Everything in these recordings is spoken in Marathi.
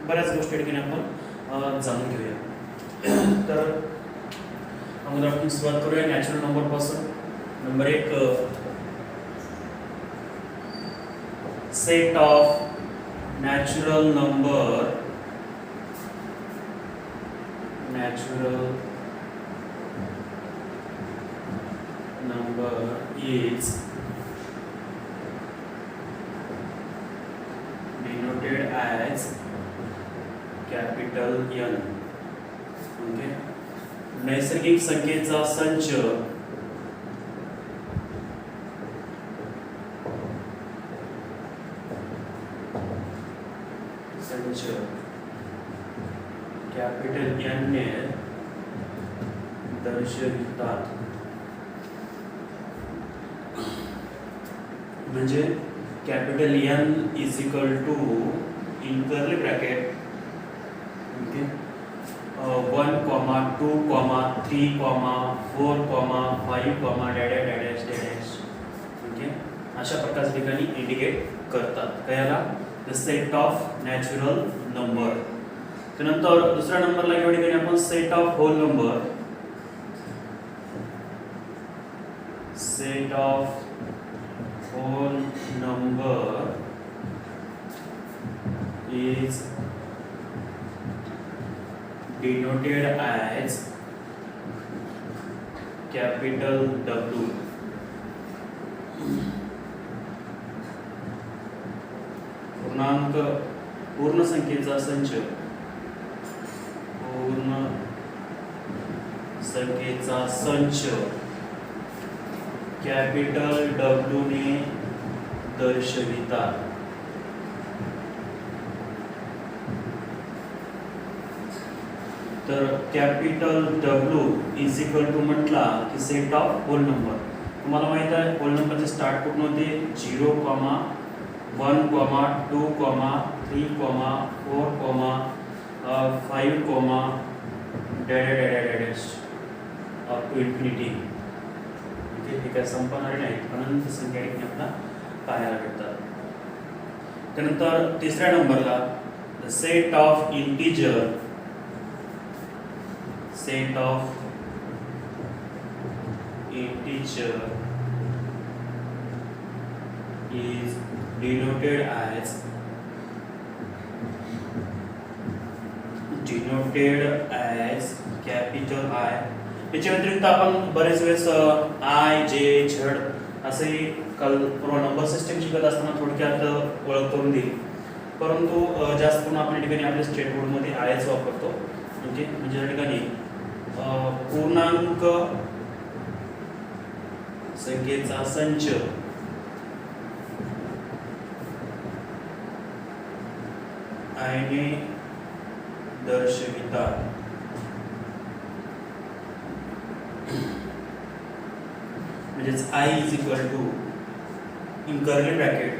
बऱ्याच गोष्टी ठिकाणी आपण जाणून घेऊया. तर अगोदर आपण सुरुवात करूया नॅचरल नंबर पासून. Number 1, set of natural number is denoted as capital N. Okay. नैसर्गिक संख्येचा संच कॅपिटल N ने दर्शवितात. म्हणजे capital N is equal to in curly bracket okay 1, 2, 3, 4, 5, dash okay. अशा प्रकारच्या ठिकाणी इंडिकेट करतात. कयाला the set of natural number. त्यानंतर दुसऱ्या नंबरला या ठिकाणी आपण set of whole number, set of whole number is denoted as capital W. पूर्ण संख्येचा संच, पूर्ण संख्येचा संच कॅपिटल W ने दर्शवितात. तर capital W is equal to म्हटला की सेट ऑफ होल नंबर. तुम्हाला माहित आहे होल नंबरचे स्टार्ट कुठून होते 0, 1, 2, 3, 4, 5, डॅश अप टू इन्फिनिटी. हे काय संपणारे नाहीत, अनंत संख्या आपल्याला पाहायला भेटतात. त्यानंतर तिसऱ्या नंबरला the set of integer, set of integer is denoted as capital I. याच्या व्यतिरिक्त आपण बरेच वेळेस I, J, Z असे पूर्ण नंबर सिस्टम शिकत असताना थोडक्यात ओळख करून दिली. परंतु जास्त करून आपण या ठिकाणी आपल्या स्टेट बोर्डमध्ये आयच वापरतो. ओके. म्हणजे या ठिकाणी पूर्णांक संख्येचा संच I ने दर्शवितात. म्हणजेच I is equal to in curly bracket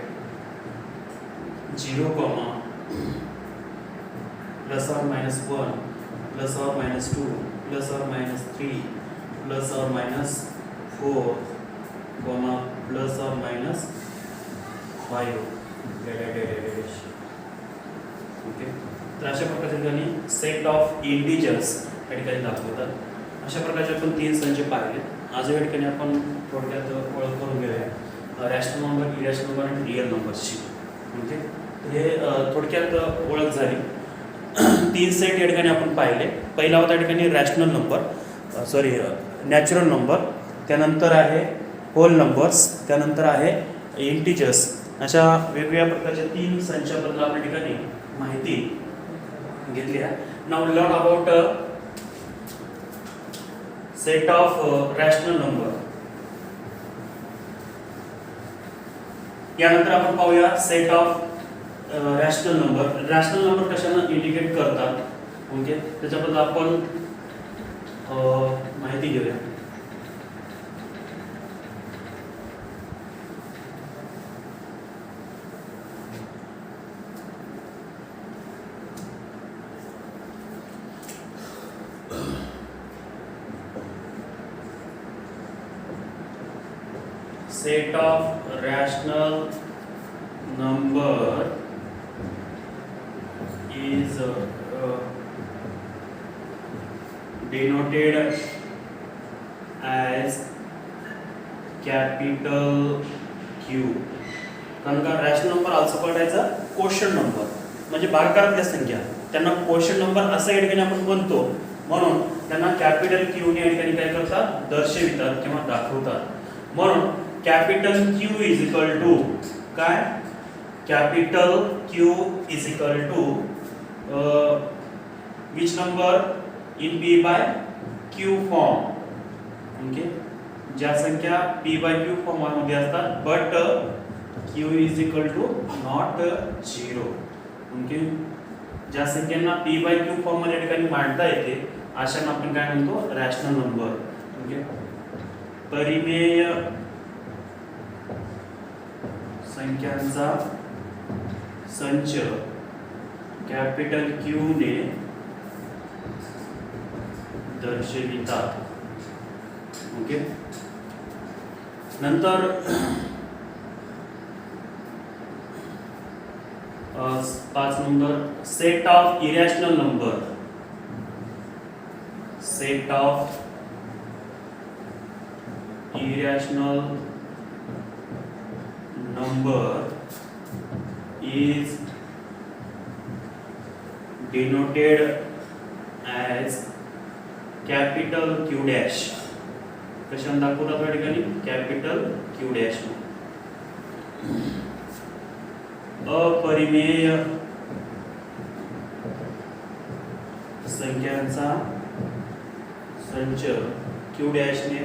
0, plus और माइनस 1, प्लस और माइनस 2, प्लस और माइनस 3, प्लस और माइनस 4, प्लस और माइनस 5 ओके. तर अशा प्रकारच्या ठिकाणी सेट ऑफ इंटिजर्स या ठिकाणी दाखवतात. अशा प्रकारचे आपण 3 संच पाहिले. आज या ठिकाणी आपण थोडक्यात ओळख करून घेऊया रॅशनल नंबर, इरॅशनल नंबर आणि रिअल नंबर्सची. ओके. हे थोडक्यात ओळख झाली. 3 सेट या ठिकाणी आपण पाहिले. पहिला होता या ठिकाणी रॅशनल नंबर, नॅचरल नंबर, त्यानंतर आहे होल नंबर्स, त्यानंतर आहे इंटिजर्स. अशा वेगवेगळ्या प्रकारच्या 3 संचाबद्दल आपण ठिकाणी माहिती घेतली आहे. Now learn about set of rational number. यानंतर आपण पाहूया set of rational number. Rational number कशाने इंडिकेट करतात ओके त्याच्याबद्दल आपण माहिती घेऊया. Set of rational number is denoted as capital Q. कारण का rational number also called as a quotient number, म्हणजे भागाकारातल्या संख्या त्यांना क्वोशंट नंबर असं या ठिकाणी आपण म्हणतो, म्हणून त्यांना कॅपिटल क्यू ने या ठिकाणी काय करतात, दर्शवितात किंवा दाखवतात. म्हणून capital Q is equal to काय, capital Q is equal to which number in P by Q form. Okay, ज्या संख्या पी बाय क्यू फॉर्म मध्ये असतात but Q is equal to not 0. Okay, ज्या संख्यांना पी बाय क्यू फॉर्म मध्ये ठिकाणी मांडता येते अशांना आपण काय म्हणतो, रॅशनल नंबर. ओके, परिमेय संख्यांचा संच कॅपिटल क्यू ने दर्शवितात. ओके, नंतर 5 number, set of irrational number. Set of irrational number is denoted as capital Q dash. कशाने दाखवतात या ठिकाणी, कॅपिटल Q dash. अपरिमेय संख्यांचा संच Q dash ने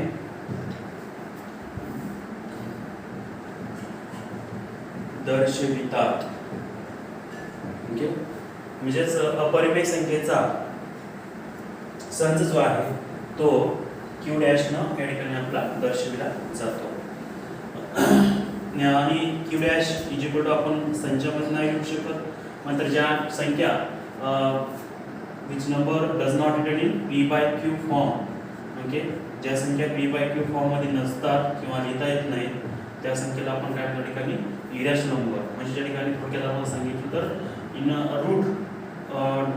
दर्शवितात. ओके, म्हणजेच अपरिमेय संख्येचा संच जो आहे तो क्यू डॅश न या ठिकाणी आपला दर्शविला जातो. आणि Q dash is equal to आपण संचामध्ये नाही लिहू शकत, मात्र ज्या संख्या which number does not written in P by Q form. Okay, ज्या संख्या पी बाय क्यू फॉर्म मध्ये नसतात किंवा लिहिता येत नाही त्या संख्येला आपण काय त्या ठिकाणी इरॅशनल नंबर, म्हणजे ज्या ठिकाणी थोडक्यात आपण सांगितलं तर in root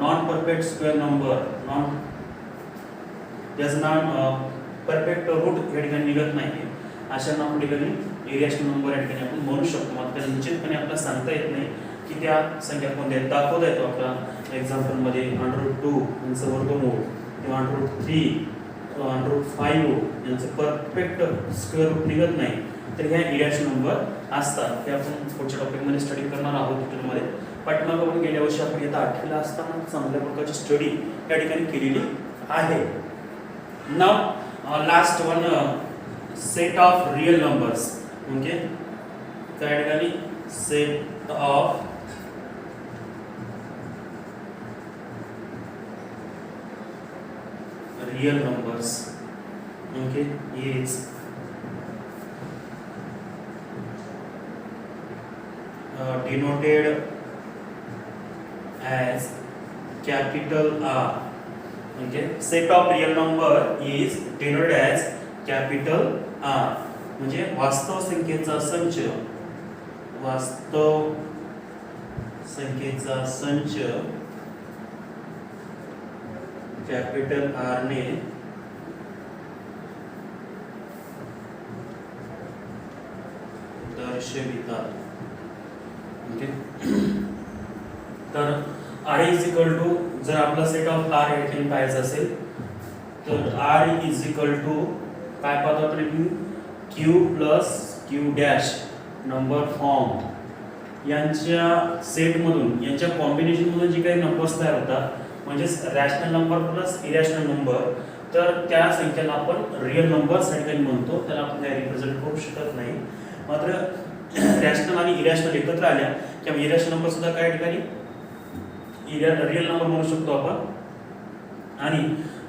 non perfect square number, non ज्याचं नाम परफेक्ट रूट या ठिकाणी निघत नाही अशा आपण ठिकाणी इरॅशनल नंबर या ठिकाणी आपण म्हणू शकतो. मात्र निश्चितपणे आपल्याला सांगता येत नाही की त्या संख्या कोणत्या आहेत. दाखवता येतो आपल्या एक्झाम्पलमध्ये √2 यांचं वर्गमूळ किंवा √3 √5 यांचं परफेक्ट स्क्वेअर रूट निघत नाही, तर ह्या इरॅशनल नंबर असतात. ते आपण पुढच्या टॉपिकमध्ये स्टडी करणार आहोत डिटेलमध्ये. पाठीमागे आपण गेल्या वर्षी आपण येत्या 8वीला असताना चांगल्या प्रकारची स्टडी या ठिकाणी केलेली आहे. नाव last one, set of real numbers. Okay, त्या ठिकाणी set of real numbers. Okay, is denoted as capital R. Okay, set of real number is denoted as capital R. म्हणजे वास्तव संख्येचा संच, वास्तव संख्येचा संच कॅपिटल R ने दर्शवितात. तर R इज इक्वल टू, जर आपला सेट ऑफ R या ठिकाणी पाहायचं असेल तर R इज इक्वल टू काय पाहतो आपण, Q plus Q dash number form यांच्या सेटमधून, यांच्या कॉम्बिनेशनमधून जे काही नंबर्स तयार होतात म्हणजेच rational number plus irrational number, तर त्या संख्येला आपण रिअल नंबर्स या ठिकाणी म्हणतो. त्याला आपण काही रिप्रेझेंट करू शकत नाही. मात्र रॅशनल आणि इरॅशनल एकत्र आल्या किंवा इरॅशनल नंबर सुद्धा काय ठिकाणी रिअल नंबर म्हणू शकतो आपण, आणि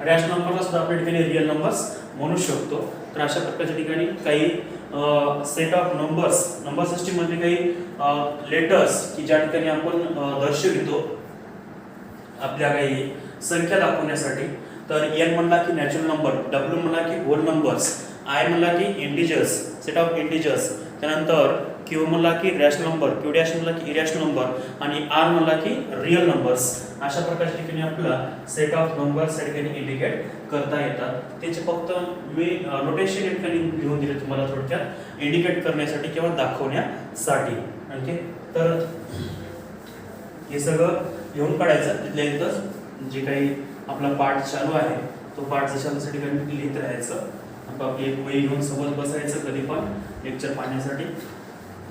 रॅशनल नंबरला सुद्धा आपल्या ठिकाणी रिअल नंबर्स म्हणू शकतो. तर अशा प्रकारच्या ठिकाणी काही set of numbers, number system मध्ये काही लेटर्स की ज्या ठिकाणी आपण दर्शवितो आपल्या काही संख्या दाखवण्यासाठी. तर n म्हणला की नॅचरल नंबर, w म्हणला की होल नंबर्स, i म्हणला की इंटिजर्स, सेट ऑफ इंटिजर्स, त्यानंतर q क्यू म्हणला की रॅशनल नंबर, क्यू डॅश म्हणला की इरॅशनल नंबर आणि आर म्हणला की रिअल नंबर्स. अशा प्रकारच्या ठिकाणी आपल्याला सेट ऑफ नंबर्स या ठिकाणी इंडिकेट करता येतात. त्याचे फक्त मी नोटेशन या ठिकाणी लिहून दिले तुम्हाला थोडक्यात इंडिकेट करण्यासाठी किंवा दाखवण्यासाठी. ओके, तर हे सगळं लिहून काढायचं. तिथल्या तिथंच जे काही आपला पाठ चालू आहे तो पाठ जशा ठिकाणी लिहित राहायचं. आपली एक वही घेऊन समोर बसायचं कधी पण लेक्चर पाहण्यासाठी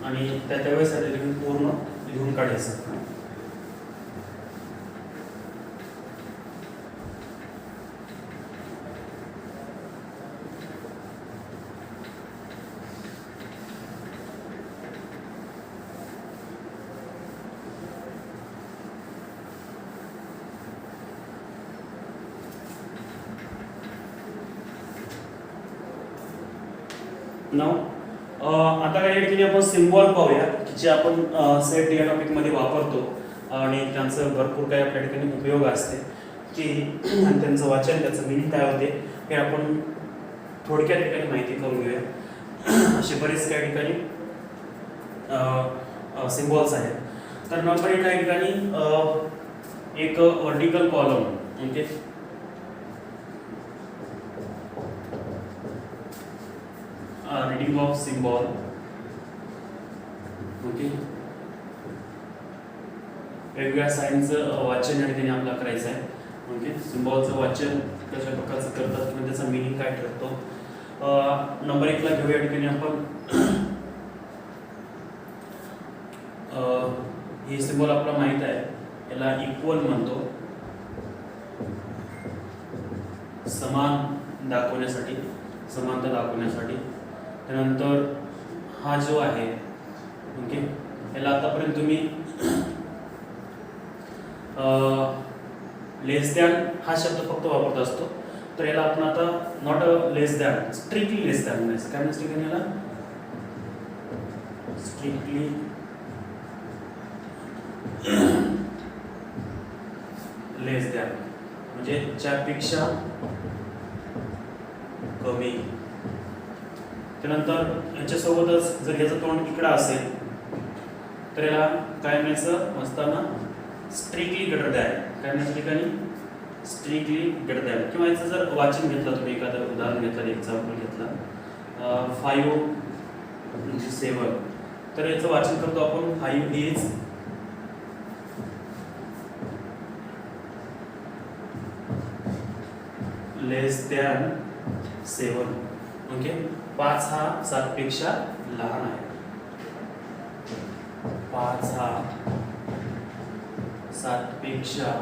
आणि त्यावेळेस पूर्ण लिहून काढायचं. आता काही ठिकाणी आपण सिम्बॉल पाहूया की जे आपण सेट या टॉपिकमध्ये वापरतो आणि त्यांचं भरपूर काही आपल्या ठिकाणी उपयोग असते की त्यांचं वाचन, त्याचं मिनिंग काय होते हे आपण थोडक्यात ठिकाणी माहिती करून घेऊया. असे बरेच काही ठिकाणी सिम्बॉल्स आहेत. तर नंबर काही ठिकाणी एक वर्टिकल कॉलम म्हणजे reading of symbol. ओके, वेगवेगळ्या साईनचं वाचन या ठिकाणी आपल्याला करायचं आहे. ओके, सिम्बॉलचं वाचन कशा प्रकारचं करतात किंवा त्याचा मिनिंग काय ठरतो. नंबर 1 ला घेऊया. ठिकाणी आपण हे सिम्बॉल आपला माहित आहे, याला इक्वल म्हणतो, समान दाखवण्यासाठी, समानता दाखवण्यासाठी. त्यानंतर हा जो आहे ओके, याला आतापर्यंत तुम्ही लेस दॅन हा शब्द फक्त वापरत असतो. तर याला आपण आता not less than, strictly less than म्हणायचं. काय म्हणायचं ठिकाणी याला स्ट्रिक्टली लेस दॅन म्हणजे ज्यापेक्षा कमी. त्यानंतर याच्यासोबतच जर याचं तोंड इकडं असेल तर याला काय म्हणायचं असताना स्ट्रिक्टली ग्रेटर दॅन. काय म्हणायचं ठिकाणी स्ट्रिक्टली ग्रेटर दॅन. किंवा याचं जर वाचन घेतलं तुम्ही, एखादं उदाहरण घेतलं, एक्झाम्पल घेतलं 5 म्हणजे 7, तर याचं वाचन करतो आपण 5 इज लेस दॅन 7. ओके, 5 हा 7 पेक्षा लहान आहे. 5 हा 7 पेक्षा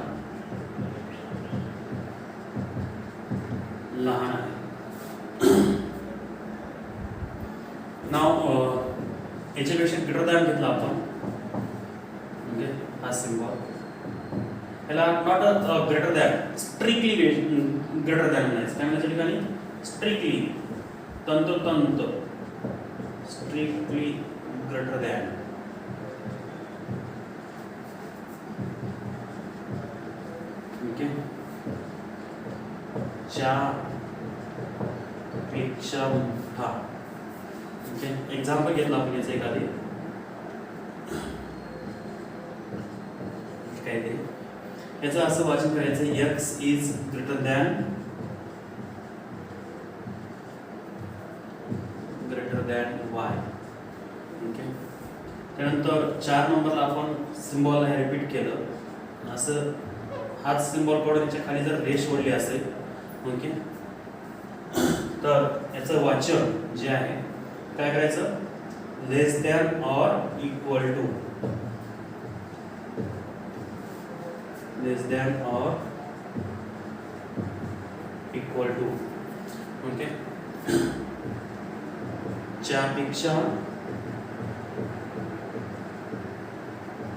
लहान आहे. नाव याच्यापेक्षा ग्रेटर दॅन घेतला आपण. ओके, हा सिम्बॉल याला not greater than, strictly greater than म्हणायचं. काय म्हणायचं ठिकाणी स्ट्रिक्टली, तंतोतंत, स्ट्रिक्टली ग्रेटर दॅन. ओके, च्या पेक्षा मोठा. ओके, एक्झाम्पल घेतलं आपण याचं एखादी काय ते, याचं असं वाचन करायचं x is greater than y. Okay, त्यानंतर 4 नंबरला आपण सिम्बॉल हे रिपीट केलं. असं हाच सिम्बॉल कडून त्याच्या खाली जर रेष ओढली असेल ओके, तर याचं वाचन जे आहे काय करायचं, less than or equal to, less than or equal to. Okay, च्यापेक्षा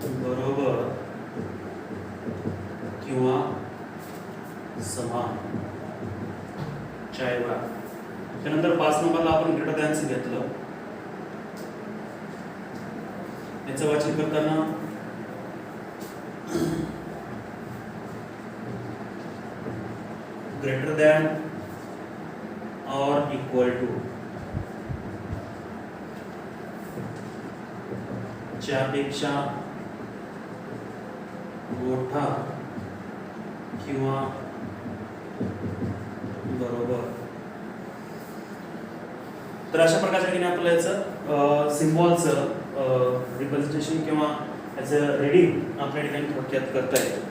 बरोबर किंवा समान. च्या. त्यानंतर 5 नंबरला आपण ग्रेटर दॅनचं घेतलं. याचं वाचन करताना greater than or equal to. च्यापेक्षा मोठा किंवा बरोबर. तर अशा प्रकारच्या ठिकाणी आपल्याला याचं सिम्बॉलचं रिप्रेझेंटेशन किंवा याचं रीडिंग आपल्या ठिकाणी थोडक्यात करता येतं.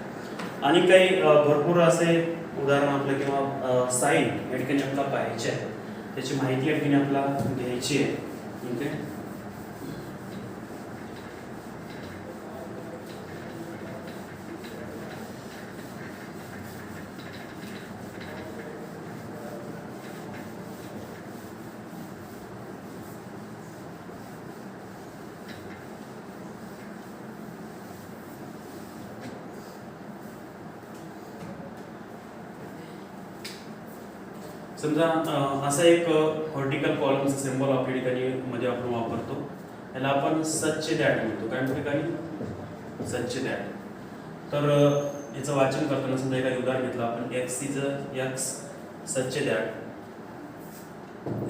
आणि काही भरपूर असे उदाहरण आपलं किंवा साईन या ठिकाणी आपल्याला पाहायचे आहे, त्याची माहिती या ठिकाणी आपल्याला घ्यायची आहे. ओके. समजा असा एक व्हर्टिकल कॉलमचा सिम्बॉल आपल्या ठिकाणी मध्ये आपण वापरतो, याला आपण सच दॅट म्हणतो. काय म्हणतो ठिकाणी? Such that. तर याचं वाचन करताना समजा एखादं उदाहरण घेतलं आपण, x is x such that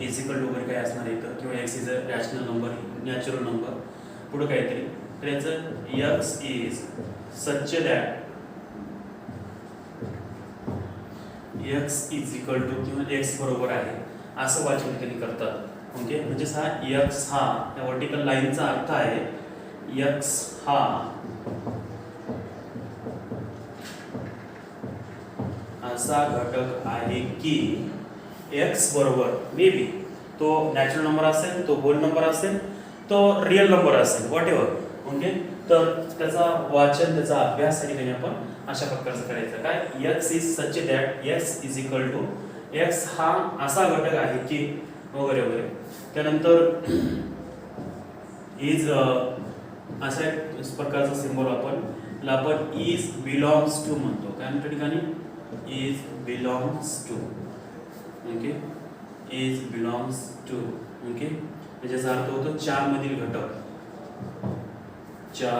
is equal to वगैरे काय असणार इथं, किंवा x is a rational number, natural number, पुढं काहीतरी. तर याचं x is such that x is equal to किंवा एक्स बरोबर आहे असं वाचन त्यांनी करतात. ओके. म्हणजे हा एक्स हा या व्हर्टिकल लाईनचा अर्थ आहे एक्स हा असा घटक आहे की एक्स बरोबर मे बी तो नॅचरल नंबर असेल, तो होल नंबर असेल, तो रिअल नंबर असेल, व्हॉट एव्हर. ओके. तर त्याचा वाचन, त्याचा अभ्यास आणि त्याने आपण अशा प्रकारचं करायचं. काय? X is such that x is equal to x हा असा घटक आहे की वगैरे वगैरे. त्यानंतर इज अशा एक प्रकारचा सिम्बॉल आपण इज बिलॉंग्स टू म्हणतो. काय म्हणतो ठिकाणी? Is belongs to. Okay. Is belongs to. Okay. त्याचा अर्थ होतो च्या मधील घटक. च्या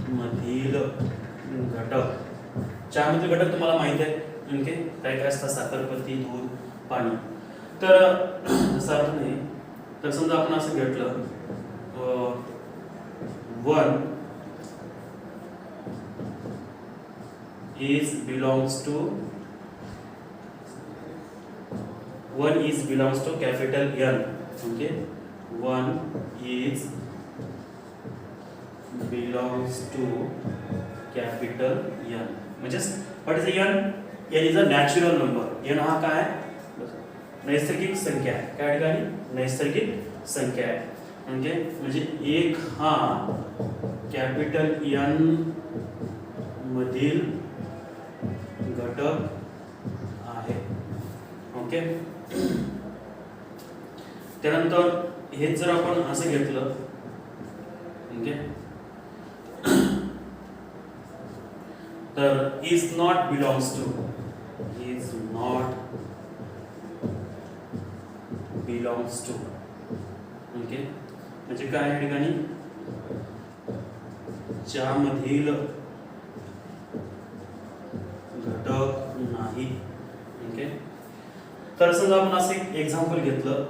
मधील घटक. चहामधील घटक तुम्हाला माहिती आहे. ओके. काय काय असतात? साखरपत्ती, दूध, पाणी. तर जसा अर्थ नाही. तर समजा आपण असं घेतलं, one is belongs to capital N. Okay. One is belongs to capital N. म्हणजेच what is N? N is a natural number. N हा काय? नैसर्गिक संख्या आहे. काय ठिकाणी? नैसर्गिक संख्या आहे. म्हणजे एक हा कॅपिटल एन मधील घटक आहे. ओके. त्यानंतर हे जर आपण असं घेतलं, ओके, तर is not belongs to okay. म्हणजे काय या ठिकाणी? ज्यामधील घटक नाही. ओके. तर समजा आपण असं एक एक्झाम्पल घेतलं,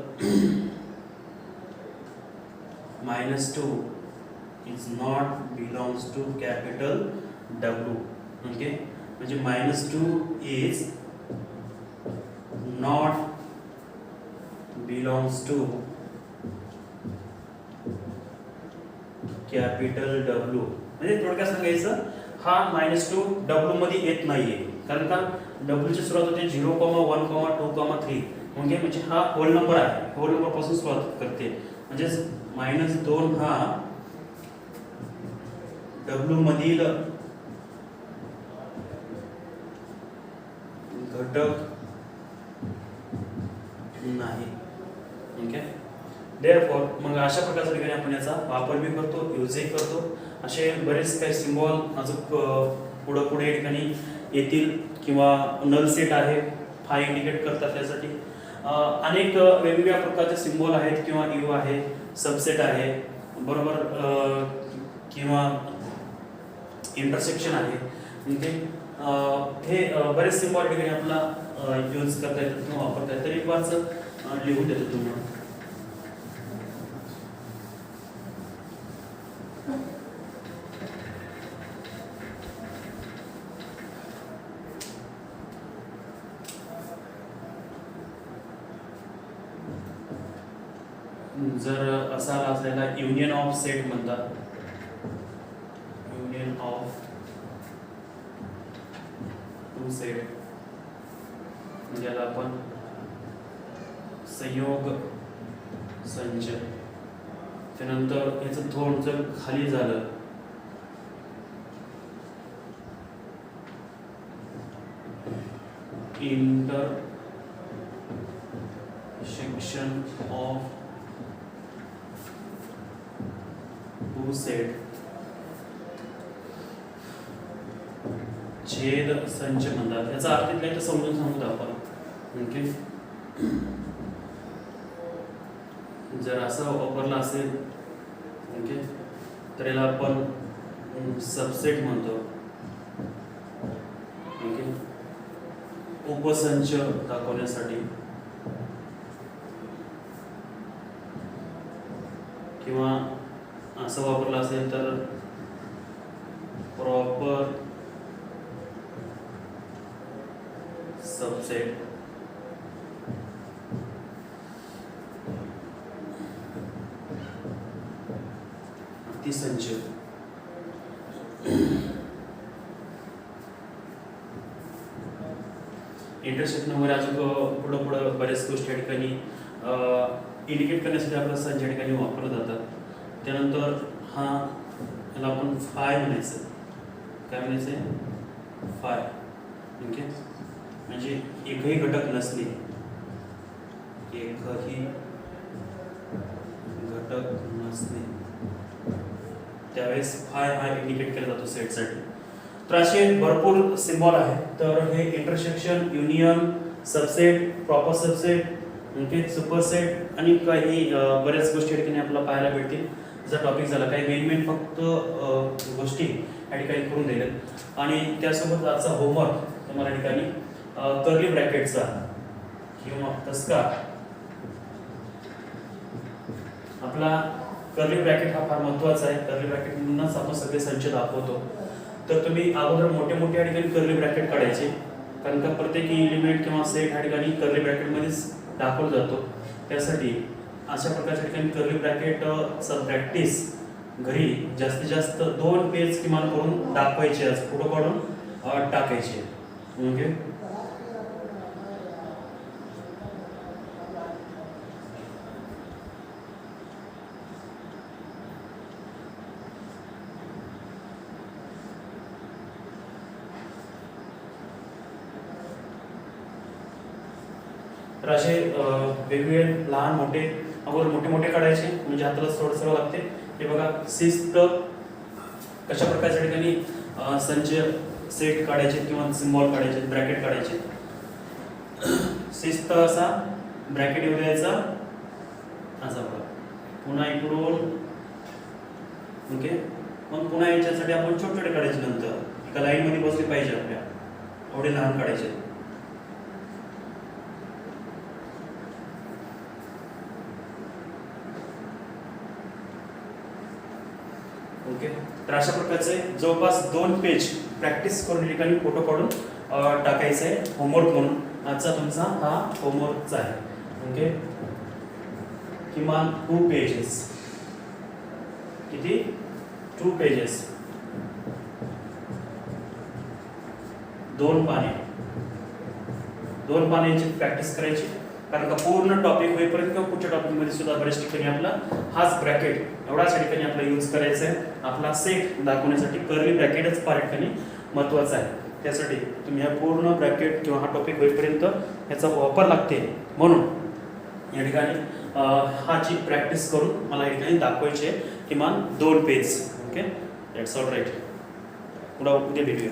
-2 is not belongs to capital W. Okay. म्हणजे -2 is not belongs to capital W. म्हणजे थोडक्यात सांगायचं, हा -2 W मध्ये येत नाहीये. कारण का? W ची सुरुवात होते 0, 1, 2, 3. ओके. म्हणजे हा होल नंबर आहे. होल नंबर पासून सुरुवात करते. म्हणजे -2 हा W मधील घटक नाही. ओके. देअरफॉर मग अशा प्रकारच्या ठिकाणी आपण याचा वापर बी करतो, यूजही करतो. असे बरेच काही सिम्बॉल अजून पुढे या ठिकाणी येतील, किंवा नल सेट आहे, फाय इंडिकेट करतात त्यासाठी. अनेक वेगवेगळ्या प्रकारचे सिम्बॉल आहेत, किंवा यू आहे, सबसेट आहे, बरोबर, किंवा इंटरसेक्शन आहे. म्हणजे हे बरेच सिम्बॉल ठिकाणी आपला यूज करता येतात किंवा वापरता येतात. तरी वाच लिहून देतो तुम्हाला. जर असा आला असलेला युनियन ऑफ सेट म्हणतात, युनियन ऑफ टू सेट म्हणजे याला आपण संयोग संच. त्यानंतर याचं थोडं जर खाली झालं इंटरसेक्शन ऑफ टू सेट, छेद संच म्हणतात. याचा अर्थ इथला समजून सांगतो आपण. ओके, जर असं वापरला असेल ओके तर याला आपण सबसेट म्हणतो. ओके, उपसंच दाखवण्यासाठी किंवा असं वापरलं असेल तर प्रॉपर सबसेट. अतिसंच. इंटरसेक्शन वगैरे अजून पुढं पुढं बऱ्याच गोष्टी या ठिकाणी इंडिकेट करण्यासाठी आपलं संच या ठिकाणी वापरलं जातात. त्यानंतर हा याला आपण फाय म्हणायचं. काय म्हणायचं? फाय. ओके, म्हणजे एकही घटक नसणे, एकही घटक नसणे त्यावेळेस फाय हा इंडिकेट केला जातो सेटसाठी. तर असे भरपूर सिम्बॉल आहेत. तर हे intersection, union, subset, proper subset, okay, superset आणि काही बऱ्याच गोष्टी या ठिकाणी आपल्याला पाहायला भेटतील. जर टॉपिक झाला काही मेन फक्त गोष्टी या ठिकाणी करून दिल्यात. आणि त्यासोबत आजचा होमवर्क तुम्हाला या ठिकाणी कर्ली ब्रॅकेटचा किंवा तसका. आपला कर्ली ब्रॅकेट हा फार महत्त्वाचा आहे. कर्ली ब्रॅकेट म्हणूनच आपण सगळे संच दाखवतो. तर तुम्ही अगोदर मोठे मोठे या ठिकाणी कर्ली ब्रॅकेट काढायचे, कारण का प्रत्येक एलिमेंट किंवा सेट या ठिकाणी कर्ली ब्रॅकेटमध्येच दाखवला जातो. त्यासाठी अशा प्रकारच्या ठिकाणी कर्ली ब्रॅकेटचा प्रॅक्टिस घरी जास्तीत जास्त 2 पेज किमान करून दाखवायचे, फोटो काढून टाकायचे. ओके, तर असे वेगवेगळे लहान मोठे अगोदर मोठे मोठे काढायचे म्हणजे हाताला थोडं सरळ लागते. हे बघा शिस्त कशा प्रकारच्या ठिकाणी संच सेट काढायचे किंवा सिम्बॉल काढायचे, ब्रॅकेट काढायचे. शिस्त असा ब्रॅकेट येऊ द्यायचा असा बघा. पुन्हा इकडून ओके, मग पुन्हा याच्यासाठी आपण छोटे छोटे काढायचे. नंतर एका लाईन मध्ये बसले पाहिजे आपल्या, एवढे लहान काढायचे. ओके, तर अशा प्रकारचे जवळपास 2 पेज प्रॅक्टिस करून ठिकाणी फोटो काढून टाकायचा आहे होमवर्क म्हणून. आजचा तुमचा हा होमवर्कचा आहे. ओके, किमान 2 पेजेस. किती? 2 पेजेस, 2 पाने. 2 पाण्याची प्रॅक्टिस करायची, कारण का पूर्ण टॉपिक होईपर्यंत किंवा पुढच्या टॉपिकमध्ये सुद्धा बऱ्याच ठिकाणी आपला हाच ब्रॅकेट एवढाच ठिकाणी आपला यूज करायचा आहे. आपला सेट दाखवण्यासाठी कर्ली ब्रॅकेटच फार ठिकाणी महत्त्वाचा आहे. त्यासाठी तुम्ही हा पूर्ण ब्रॅकेट किंवा हा टॉपिक होईपर्यंत याचा वापर लागते. म्हणून या ठिकाणी हाची प्रॅक्टिस करून मला या ठिकाणी दाखवायची आहे किमान 2 page. Okay, that's all right. पुढे उद्या भेटूया.